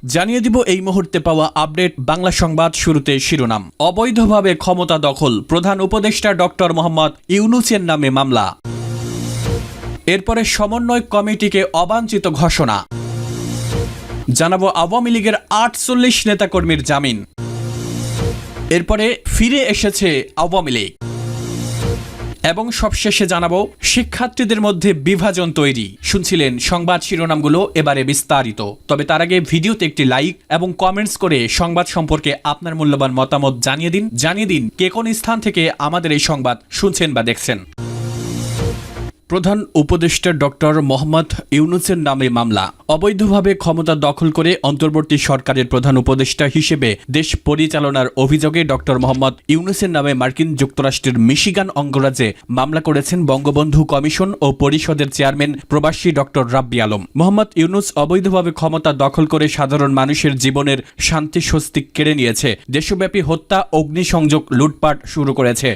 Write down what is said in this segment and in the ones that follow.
জানিয়ে দিব এই মুহূর্তে পাওয়া আপডেট বাংলা সংবাদ। শুরুতে শিরোনাম। অবৈধভাবে ক্ষমতা দখল, প্রধান উপদেষ্টা ডক্টর মোহাম্মদ ইউনূসের নামে মামলা। এরপরে সমন্বয় কমিটিকে অবাঞ্ছিত ঘোষণা। জানাবো আওয়ামী লীগের ৪৮ নেতাকর্মীর জামিন। এরপরে ফিরে এসেছে আওয়ামী লীগ এবং সবশেষে জানাবো শিক্ষার্থীদের মধ্যে বিভাজন তৈরি। শুনছিলেন সংবাদ শিরোনামগুলো, এবারে বিস্তারিত। তবে তার আগে ভিডিওতে একটি লাইক এবং কমেন্টস করে সংবাদ সম্পর্কে আপনার মূল্যবান মতামত জানিয়ে দিন কে কোন স্থান থেকে আমাদের এই সংবাদ শুনছেন বা দেখছেন। প্রধান উপদেষ্টা ডক্টর মোহাম্মদ ইউনূসের নামে মামলা। অবৈধভাবে ক্ষমতা দখল করে অন্তর্বর্তী সরকারের প্রধান উপদেষ্টা হিসেবে দেশ পরিচালনার অভিযোগে ডক্টর মোহাম্মদ ইউনূসের নামে মার্কিন যুক্তরাষ্ট্রের মিশিগান অঙ্গরাজ্যে মামলা করেছেন বঙ্গবন্ধু কমিশন ও পরিষদের চেয়ারম্যান প্রবাসী ডক্টর রাব্বি আলম। মোহাম্মদ ইউনূস অবৈধভাবে ক্ষমতা দখল করে সাধারণ মানুষের জীবনের শান্তি স্বস্তি কেড়ে নিয়েছে, দেশব্যাপী হত্যা, অগ্নিসংযোগ, লুটপাট শুরু করেছে।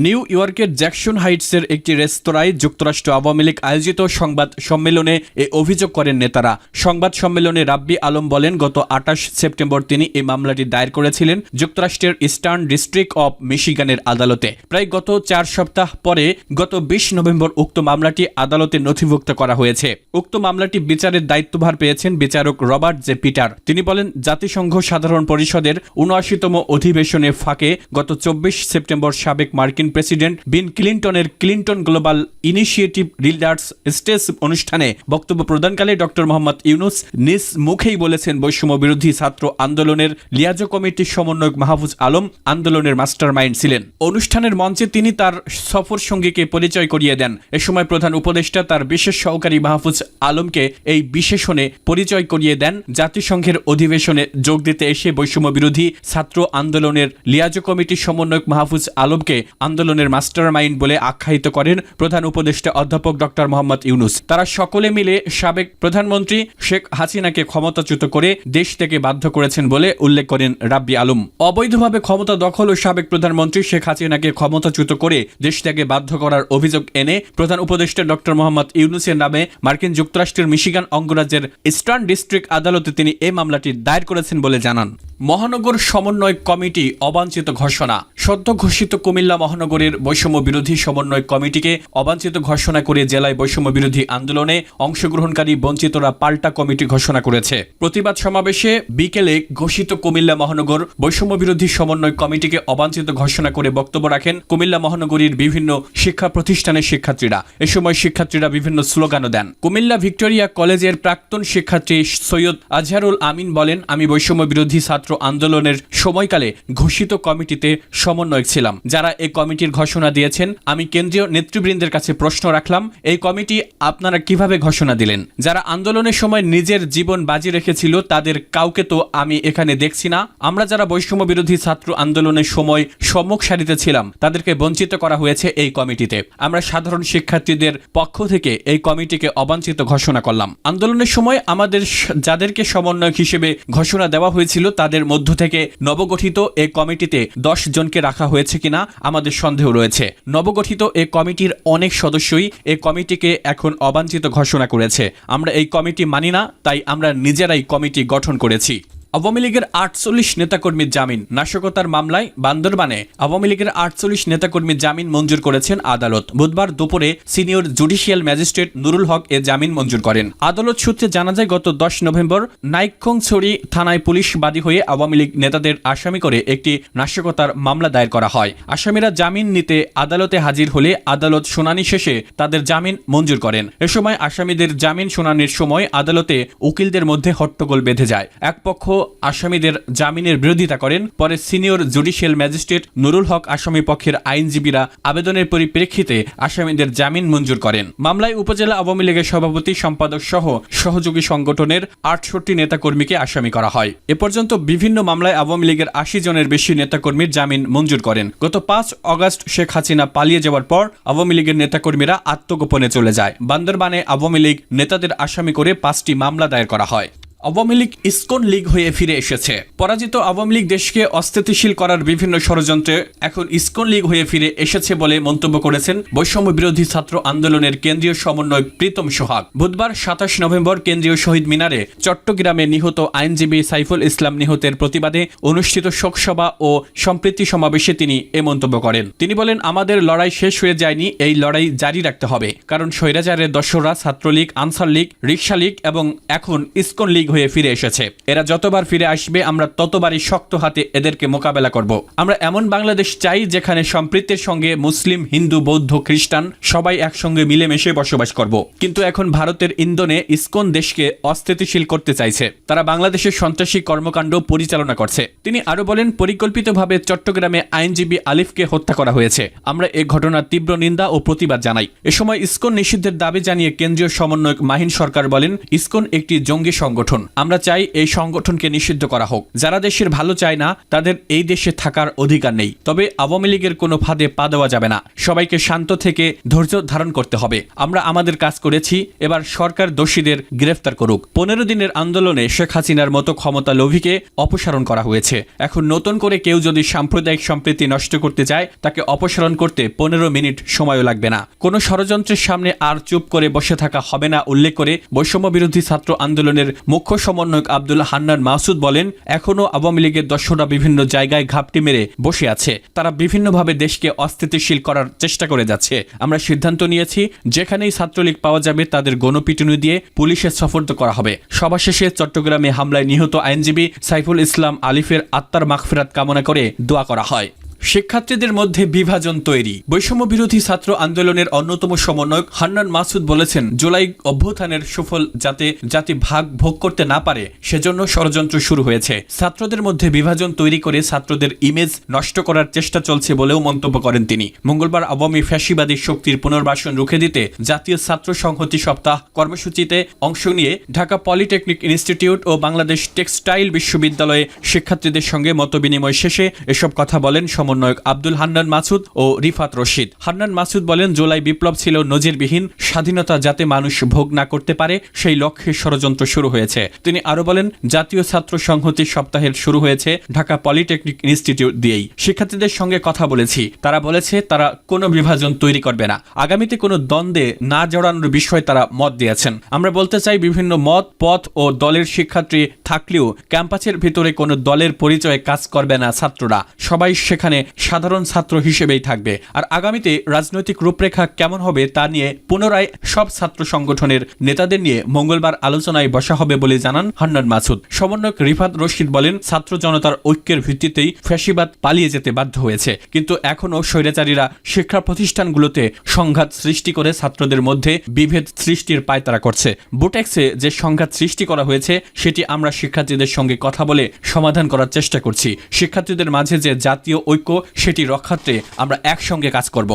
নিউ ইয়র্কের জ্যাকসন হাইটসের একটি রেস্তোরাঁয় যুক্তরাষ্ট্র আওয়ামী লীগ আয়োজিত সংবাদ সম্মেলনে এই অভিযোগ করেন নেতারা। সংবাদ সম্মেলনে রাব্বি আলম বলেন, গত ২৮ সেপ্টেম্বর তিনি এই মামলাটি দায়ের করেছিলেন যুক্তরাষ্ট্রের ইস্টার্ন ডিস্ট্রিক্ট অব মিশিগানের আদালতে। প্রায় গত ৪ সপ্তাহ পরে গত ২০ নভেম্বর উক্ত মামলাটি আদালতে নথিভুক্ত করা হয়েছে। উক্ত মামলাটি বিচারের দায়িত্বভার পেয়েছেন বিচারক রবার্ট জে পিটার। তিনি বলেন, জাতিসংঘ সাধারণ পরিষদের ৭৯তম অধিবেশনে ফাঁকে গত ২৪ সেপ্টেম্বর সাবেক মার্কিন প্রেসিডেন্ট বিল ক্লিন্টনের Clinton Global Initiative Leaders Stage অনুষ্ঠানে বক্তব্য প্রদানকালে ডক্টর মোহাম্মদ ইউনূস নিজ মুখেই বলেছেন, বৈষম্য বিরোধী ছাত্র আন্দোলনের লিয়াজো কমিটির সমন্বয়ক মাহফুজ আলম আন্দোলনের মাস্টারমাইন্ড ছিলেন। অনুষ্ঠানের মঞ্চে তিনি তার সফর সঙ্গীকে পরিচয় করিয়ে দেন। এ সময় প্রধান উপদেষ্টা তার বিশেষ সহকারী মাহফুজ আলমকে এই বিশেষণে পরিচয় করিয়ে দেন। জাতিসংঘের অধিবেশনে যোগ দিতে এসে বৈষম্য বিরোধী ছাত্র আন্দোলনের লিয়াজো কমিটির সমন্বয়ক মাহফুজ আলমকে আন্দোলনের মাস্টারমাইন্ড বলে আখ্যায়িত করেন প্রধান উপদেষ্টা অধ্যাপক ডক্টর মোহাম্মদ ইউনূস। তারা সকলে মিলে সাবেক প্রধানমন্ত্রী শেখ হাসিনাকে ক্ষমতাচ্যুত করে দেশ থেকে বাধ্য করেছেন বলে উল্লেখ করেন রাব্বি আলম। অবৈধভাবে ক্ষমতা দখল ও সাবেক প্রধানমন্ত্রী শেখ হাসিনাকে ক্ষমতাচ্যুত করে দেশ থেকে বাধ্য করার অভিযোগ এনে প্রধান উপদেষ্টা ডক্টর মোহাম্মদ ইউনূসের নামে মার্কিন যুক্তরাষ্ট্রের মিশিগান অঙ্গরাজ্যের ইস্টার্ন ডিস্ট্রিক্ট আদালতে তিনি এই মামলাটি দায়ের করেছেন বলে জানান। মহানগর সমন্বয় কমিটি অবাঞ্ছিত ঘোষণা। সদ্য ঘোষিত কুমিল্লা মহানগরের বৈষম্য বিরোধী সমন্বয় কমিটিকে অবাঞ্ছিত ঘোষণা করে জেলায় বৈষম্য বিরোধী আন্দোলনে অংশগ্রহণকারী বঞ্চিতরা পাল্টা কমিটি ঘোষণা করেছে। প্রতিবাদ সমাবেশে বিকেলে ঘোষিত কুমিল্লা মহানগর বৈষম্য বিরোধী সমন্বয় কমিটিকে অবাঞ্ছিত ঘোষণা করে বক্তব্য রাখেন কুমিল্লা মহানগরীর বিভিন্ন শিক্ষা প্রতিষ্ঠানের শিক্ষার্থীরা। এ সময় শিক্ষার্থীরা বিভিন্ন স্লোগানও দেন। কুমিল্লা ভিক্টোরিয়া কলেজের প্রাক্তন শিক্ষার্থী সৈয়দ আজহারুল আমিন বলেন, আমি বৈষম্য বিরোধী ছাত্র আন্দোলনের সময়কালে ঘোষিত কমিটিতে সমন্বয়ক ছিলাম। যারা এই কমিটির ঘোষণা দিয়েছেন, আমি কেন্দ্রীয় নেতৃবৃন্দের কাছে প্রশ্ন রাখলাম, এই কমিটি আপনারা কিভাবে ঘোষণা দিলেন? যারা আন্দোলনের সময় নিজের জীবন বাজি রেখেছিল তাদের কাউকে তো আমি এখানে দেখছি না। আমরা যারা বৈষম্য বিরোধী ছাত্র আন্দোলনের সময় সম্মুখ সারিতে ছিলাম তাদেরকে বঞ্চিত করা হয়েছে এই কমিটিতে। আমরা সাধারণ শিক্ষার্থীদের পক্ষ থেকে এই কমিটিকে অবাঞ্ছিত ঘোষণা করলাম। আন্দোলনের সময় আমাদের যাদেরকে সমন্বয়ক হিসেবে ঘোষণা দেওয়া হয়েছিল তাদের মধ্য থেকে নবগঠিত এই কমিটিতে 10 জনকে রাখা হয়েছে কিনা আমাদের সন্দেহ রয়েছে। নবগঠিত এই কমিটির অনেক সদস্যই এই কমিটিকে এখন অবাঞ্ছিত ঘোষণা করেছে। আমরা এই কমিটি মানি না, তাই আমরা নিজেরাই কমিটি গঠন করেছি। আওয়ামী লীগের ৪৮ নেতাকর্মীর জামিন। নাশকতার মামলায় বান্দরবানে আওয়ামী লীগের ৪৮ নেতাকর্মীর জামিন মঞ্জুর করেছেন আদালত। বুধবার দুপুরে সিনিয়র জুডিশিয়াল ম্যাজিস্ট্রেট নুরুল হক এ জামিন মঞ্জুর করেন। আদালত সূত্রে জানা যায়, গত ১০ নভেম্বর নাইক্ষ্যংছড়ি থানায় পুলিশ বাদী হয়ে আওয়ামী লীগ নেতাদের আসামি করে একটি নাশকতার মামলা দায়ের করা হয়। আসামিরা জামিন নিতে আদালতে হাজির হলে আদালত শুনানি শেষে তাদের জামিন মঞ্জুর করেন। এ সময় আসামিদের জামিন শুনানির সময় আদালতে উকিলদের মধ্যে হট্টগোল বেঁধে যায়। এক পক্ষ আসামিদের জামিনের বিরোধিতা করেন। পরে সিনিয়র জুডিশিয়াল ম্যাজিস্ট্রেট নুরুল হক আসামি পক্ষের আইনজীবীরা আবেদনের পরিপ্রেক্ষিতে আসামিদের জামিন মঞ্জুর করেন। মামলায় উপজেলা আওয়ামী লীগের সভাপতি, সম্পাদক সহ সহযোগী সংগঠনের ৬৮ নেতাকর্মীকে আসামি করা হয়। এ পর্যন্ত বিভিন্ন মামলায় আওয়ামী লীগের ৮০ জনের বেশি নেতাকর্মীর জামিন মঞ্জুর করেন। গত ৫ অগস্ট শেখ হাসিনা পালিয়ে যাওয়ার পর আওয়ামী লীগের নেতাকর্মীরা আত্মগোপনে চলে যায়। বান্দরবানে আওয়ামী লীগ নেতাদের আসামি করে ৫টি মামলা দায়ের করা হয়। আওয়ামী লীগ ইসকন লীগ হয়ে ফিরে এসেছে। পরাজিত আওয়ামী লীগ দেশকে অস্থিতিশীল করার বিভিন্ন ষড়যন্ত্রে এখন ইসকন লীগ হয়ে ফিরে এসেছে বলে মন্তব্য করেছেন বৈষম্য বিরোধী ছাত্র আন্দোলনের কেন্দ্রীয় সমন্বয়ক প্রীতম সোহাগ। বুধবার 27 নভেম্বর কেন্দ্রীয় শহীদ মিনারে চট্টগ্রামে নিহত আইনজীবী সাইফুল ইসলাম নিহতের প্রতিবাদে অনুষ্ঠিত শোকসভা ও সম্প্রীতি সমাবেশে তিনি এ মন্তব্য করেন। তিনি বলেন, আমাদের লড়াই শেষ হয়ে যায়নি, এই লড়াই জারি রাখতে হবে, কারণ স্বৈরাচারের দস্যুরা ছাত্রলীগ, আনসার লীগ, রিকশা লীগ এবং এখন ইসকন লীগ হয়ে ফিরে এসেছে। এরা যতবার ফিরে আসবে আমরা ততবারই শক্ত হাতে এদেরকে মোকাবেলা করব। আমরা এমন বাংলাদেশ চাই যেখানে সম্প্রীতির সঙ্গে মুসলিম, হিন্দু, বৌদ্ধ, খ্রিস্টান সবাই একসঙ্গে মিলেমিশে বসবাস করব। কিন্তু এখন ভারতের ইন্ধনে ইসকন দেশকে অস্থিতিশীল করতে চাইছে। তারা বাংলাদেশের সন্ত্রাসী কর্মকাণ্ড পরিচালনা করছে। তিনি আরো বলেন, পরিকল্পিতভাবে চট্টগ্রামে আইনজীবী আলিফকে হত্যা করা হয়েছে। আমরা এই ঘটনার তীব্র নিন্দা ও প্রতিবাদ জানাই। এ সময় ইসকন নিষিদ্ধের দাবি জানিয়ে কেন্দ্রীয় সমন্বয়ক মাহিন সরকার বলেন, ইসকন একটি জঙ্গি সংগঠন। আমরা চাই এই সংগঠনকে নিষিদ্ধ করা হোক। যারা দেশের ভালো চায় না তাদের এই দেশে থাকার অধিকার নেই। তবে আওয়ামী লীগের কোনো ফাঁদে পা দেওয়া যাবে না। সবাইকে শান্ত থেকে ধৈর্য ধারণ করতে হবে। আমরা আমাদের কাজ করেছি, এবার সরকার দোষীদের গ্রেফতার করুক। 15 দিনের আন্দোলনে শেখ হাসিনার মতো ক্ষমতা লোভীকে অপসারণ করা হয়েছে। এখন নতুন করে কেউ যদি সাম্প্রদায়িক সম্প্রীতি নষ্ট করতে চায় তাকে অপসারণ করতে 15 মিনিট সময়ও লাগবে না। কোনো ষড়যন্ত্রের সামনে আর চুপ করে বসে থাকা হবে না উল্লেখ করে বৈষম্য বিরোধী ছাত্র আন্দোলনের মুখ্য সমন্বয়ক আব্দুল হান্নান মাসুদ বলেন, এখনও আওয়ামী লীগের দস্যুরা বিভিন্ন জায়গায় ঘাপটি মেরে বসে আছে। তারা বিভিন্নভাবে দেশকে অস্থিতিশীল করার চেষ্টা করে যাচ্ছে। আমরা সিদ্ধান্ত নিয়েছি, যেখানেই ছাত্রলীগ পাওয়া যাবে তাদের গণপিটুনি দিয়ে পুলিশের সুপর্দ করা হবে। সভা শেষে চট্টগ্রামে হামলায় নিহত আইনজীবী সাইফুল ইসলাম আলিফের আত্মার মাগফিরাত কামনা করে দোয়া করা হয়। শিক্ষার্থীদের মধ্যে বিভাজন তৈরি। বৈষম্য বিরোধী ছাত্র আন্দোলনের অন্যতম সমন্বয়ক হান্নান মাসুদ বলেছেন, জুলাই অভ্যুত্থানের সুফল যাতে জাতি ভাগ ভোগ করতে না পারে সেজন্য ষড়যন্ত্র শুরু হয়েছে। ছাত্রদের মধ্যে বিভাজন তৈরি করে ছাত্রদের ইমেজ নষ্ট করার চেষ্টা চলছে বলেও মন্তব্য করেন তিনি। মঙ্গলবার আওয়ামী ফ্যাসিবাদী শক্তির পুনর্বাসন রুখে দিতে জাতীয় ছাত্র সংহতি সপ্তাহ কর্মসূচিতে অংশ নিয়ে ঢাকা পলিটেকনিক ইনস্টিটিউট ও বাংলাদেশ টেক্সটাইল বিশ্ববিদ্যালয়ে শিক্ষার্থীদের সঙ্গে মতবিনিময় শেষে এসব কথা বলেন সমন্বয়ক আব্দুল হান্নান মাসুদ ও রিফাত রশিদ। হান্নান মাসুদ বলেন, জুলাই বিপ্লব ছিল নজিরবিহীন। স্বাধীনতা যাতে মানুষ ভোগ না করতে পারে সেই লক্ষ্যে ষড়যন্ত্র শুরু হয়েছে। তিনি আরো বলেন, জাতীয় ছাত্র সংহতি সপ্তাহের শুরু হয়েছে ঢাকা পলিটেকনিক ইনস্টিটিউট দিয়েই। শিক্ষার্থীদের সঙ্গে কথা বলেছি, তারা বলেছে তারা কোনো বিভাজন তৈরি করবে না। আগামীতে কোনো দ্বন্দ্বে না জড়ানোর বিষয়ে তারা মত দিয়েছেন। আমরা বলতে চাই, বিভিন্ন মত, পথ ও দলের শিক্ষার্থী থাকলেও ক্যাম্পাসের ভিতরে কোনো দলের পরিচয়ে কাজ করবে না ছাত্ররা। সবাই সেখানে সাধারণ ছাত্র হিসেবেই থাকবে। আর আগামীতে রাজনৈতিক রূপরেখা কেমন হবে তা নিয়ে পুনরায় সব ছাত্র সংগঠনের নেতাদের নিয়ে মঙ্গলবার আলোচনায় বসা হবে বলে জানান হান্নান মাসুদ। সমন্বয়ক রিফাত রশিদ বলেন, ছাত্র জনতার ঐক্যের ভিত্তিতেই ফ্যাসিবাদ পালিয়ে যেতে বাধ্য হয়েছে, কিন্তু এখনও স্বৈরাচারীরা শিক্ষা প্রতিষ্ঠানগুলোতে সংঘাত সৃষ্টি করে ছাত্রদের মধ্যে বিভেদ সৃষ্টির পায়তারা করছে। বুটেক্সে যে সংঘাত সৃষ্টি করা হয়েছে সেটি আমরা শিক্ষার্থীদের সঙ্গে কথা বলে সমাধান করার চেষ্টা করছি। শিক্ষার্থীদের মাঝে যে জাতীয় ঐক্য সেটি রক্ষার্থে আমরা একসঙ্গে কাজ করব।